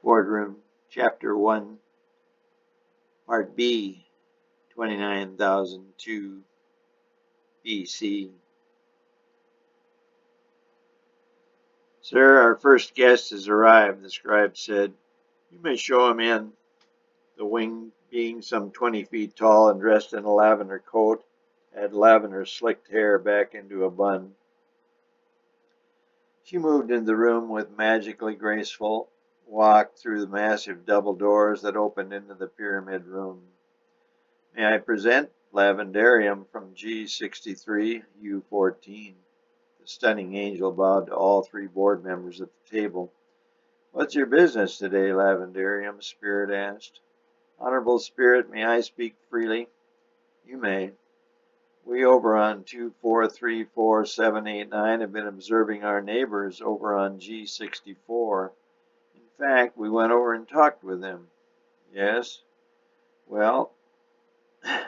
Boardroom, Chapter 1, Part B, 29,002 BC. Sir, our first guest has arrived, the scribe said. You may show him in. The wing, being some 20 feet tall and dressed in a lavender coat, had lavender slicked hair back into a bun. She moved into the room with magically graceful walk through the massive double doors that opened into the pyramid room. May I present Lavendarium from G63, U14. The stunning angel bowed to all three board members at the table. What's your business today, Lavendarium? Spirit asked. Honorable Spirit, may I speak freely? You may. We over on 2434789 have been observing our neighbors over on G64. In fact, we went over and talked with them. Yes? Well, her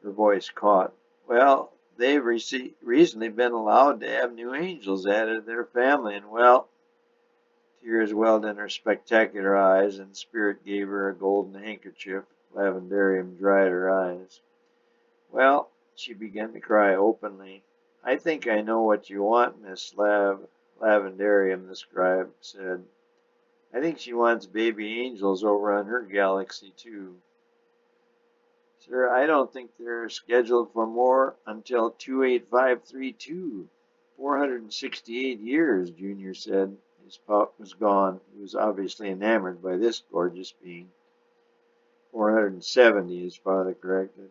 voice caught. Well, they've recently been allowed to have new angels added to their family, and well, tears welled in her spectacular eyes, and Spirit gave her a golden handkerchief. Lavendarium dried her eyes. Well, she began to cry openly. I think I know what you want, Miss Lavendarium, the scribe said. I think she wants baby angels over on her galaxy, too. Sir, I don't think they're scheduled for more until 28532. 468 years, Junior said. His pop was gone. He was obviously enamored by this gorgeous being. 470, his father corrected.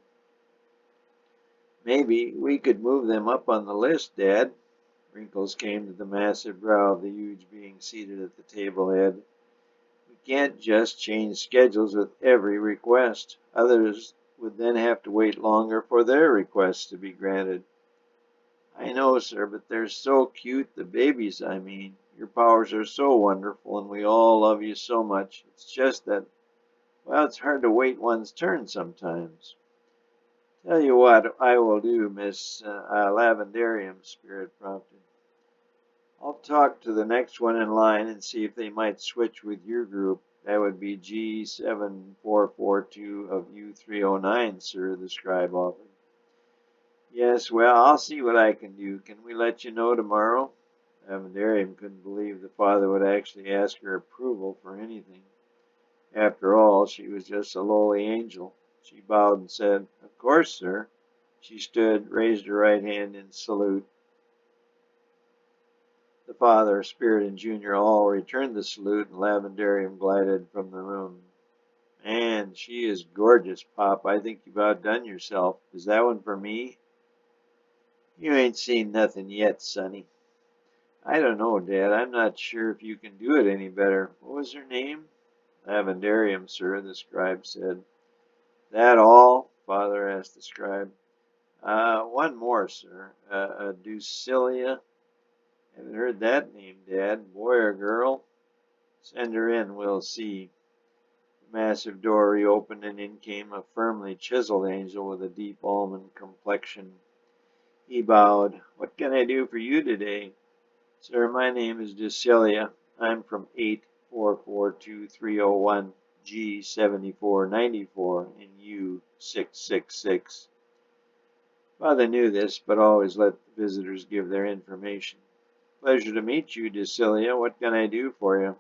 Maybe we could move them up on the list, Dad. Wrinkles came to the massive brow of the huge being seated at the table head. We can't just change schedules with every request. Others would then have to wait longer for their requests to be granted. I know, sir, but they're so cute, the babies, I mean. Your powers are so wonderful, and we all love you so much. It's just that, well, it's hard to wait one's turn sometimes. Tell you what I will do, Miss Lavendarium, Spirit prompted. I'll talk to the next one in line and see if they might switch with your group. That would be G7442 of U309, sir, the scribe offered. Yes, well, I'll see what I can do. Can we let you know tomorrow? Lavendarium couldn't believe the father would actually ask her approval for anything. After all, she was just a lowly angel. She bowed and said, Of course, sir. She stood, raised her right hand in salute. The father, Spirit, and Junior all returned the salute, and Lavendarium glided from the room. Man, she is gorgeous, Pop. I think you've outdone yourself. Is that one for me? You ain't seen nothing yet, sonny. I don't know, Dad. I'm not sure if you can do it any better. What was her name? Lavendarium, sir, the scribe said. That all? Father asked the scribe. One more, sir. Ducilia. Haven't heard that name, Dad. Boy or girl? Send her in, we'll see. The massive door reopened, and in came a firmly chiseled angel with a deep almond complexion. He bowed. What can I do for you today? Sir, my name is Ducilia. I'm from 8442301 G7494 in U666. Father knew this, but always let the visitors give their information. Pleasure to meet you, Ducilia. What can I do for you?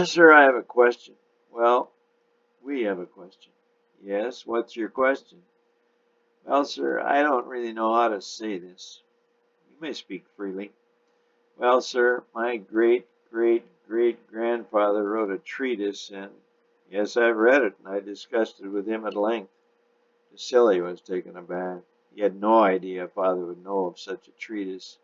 Sir, I have a question. Well, we have a question. Yes, what's your question? Well, sir, I don't really know how to say this. You may speak freely. Well, sir, my great-great-great-grandfather wrote a treatise, and yes, I've read it, and I discussed it with him at length. Ducilia was taken aback. He had no idea Father would know of such a treatise.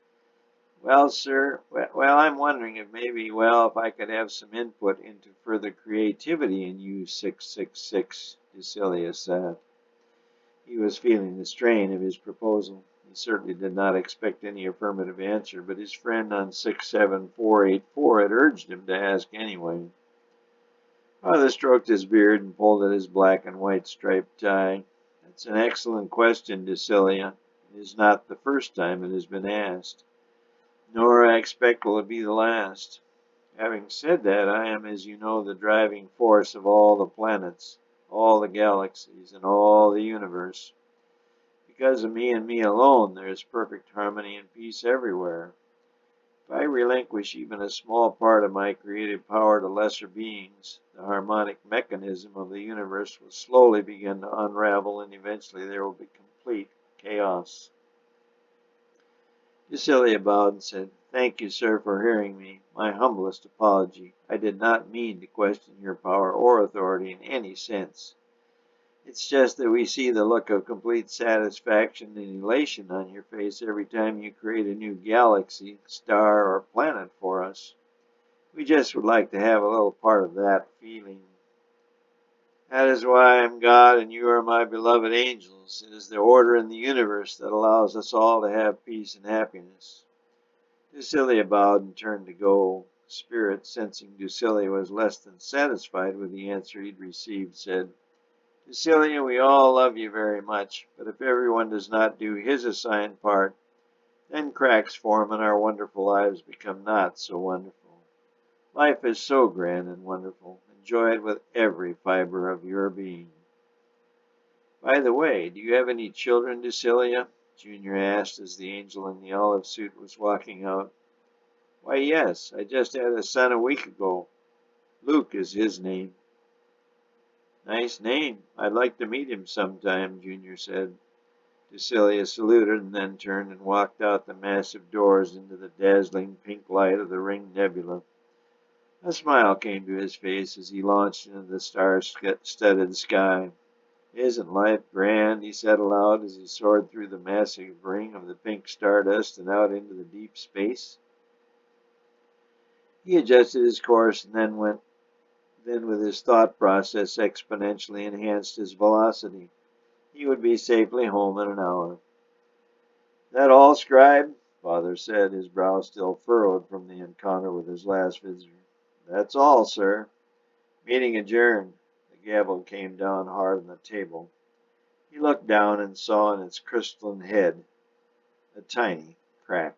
Well, sir, I'm wondering if maybe, if I could have some input into further creativity in U666, Ducilia said. He was feeling the strain of his proposal. He certainly did not expect any affirmative answer, but his friend on 67484 had urged him to ask anyway. Father stroked his beard and pulled at his black and white striped tie. That's an excellent question, Ducilia. It is not the first time it has been asked. Nor, I expect, will it be the last. Having said that, I am, as you know, the driving force of all the planets, all the galaxies, and all the universe. Because of me and me alone, there is perfect harmony and peace everywhere. If I relinquish even a small part of my creative power to lesser beings, the harmonic mechanism of the universe will slowly begin to unravel, and eventually there will be complete chaos. Cecilia bowed and said, "Thank you, sir, for hearing me. My humblest apology. I did not mean to question your power or authority in any sense. It's just that we see the look of complete satisfaction and elation on your face every time you create a new galaxy, star, or planet for us. We just would like to have a little part of that feeling. That is why I am God and you are my beloved angels. It is the order in the universe that allows us all to have peace and happiness." Ducilia bowed and turned to go. Spirit, sensing Ducilia was less than satisfied with the answer he'd received, said, "Ducilia, we all love you very much, but if everyone does not do his assigned part, then cracks form and our wonderful lives become not so wonderful. Life is so grand and wonderful. Enjoy it with every fiber of your being." "By the way, do you have any children, Ducilia?" Junior asked as the angel in the olive suit was walking out. "Why, yes, I just had a son a week ago. Luke is his name." "Nice name. I'd like to meet him sometime," Junior said. Ducilia saluted and then turned and walked out the massive doors into the dazzling pink light of the Ring Nebula. A smile came to his face as he launched into the star-studded sky. "Isn't life grand?" he said aloud as he soared through the massive ring of the pink stardust and out into the deep space. He adjusted his course and then with his thought process exponentially enhanced his velocity. He would be safely home in an hour. "That all, scribe?" Father said, his brow still furrowed from the encounter with his last visitor. "That's all, sir." "Meeting adjourned." The gavel came down hard on the table. He looked down and saw in its crystalline head a tiny crack.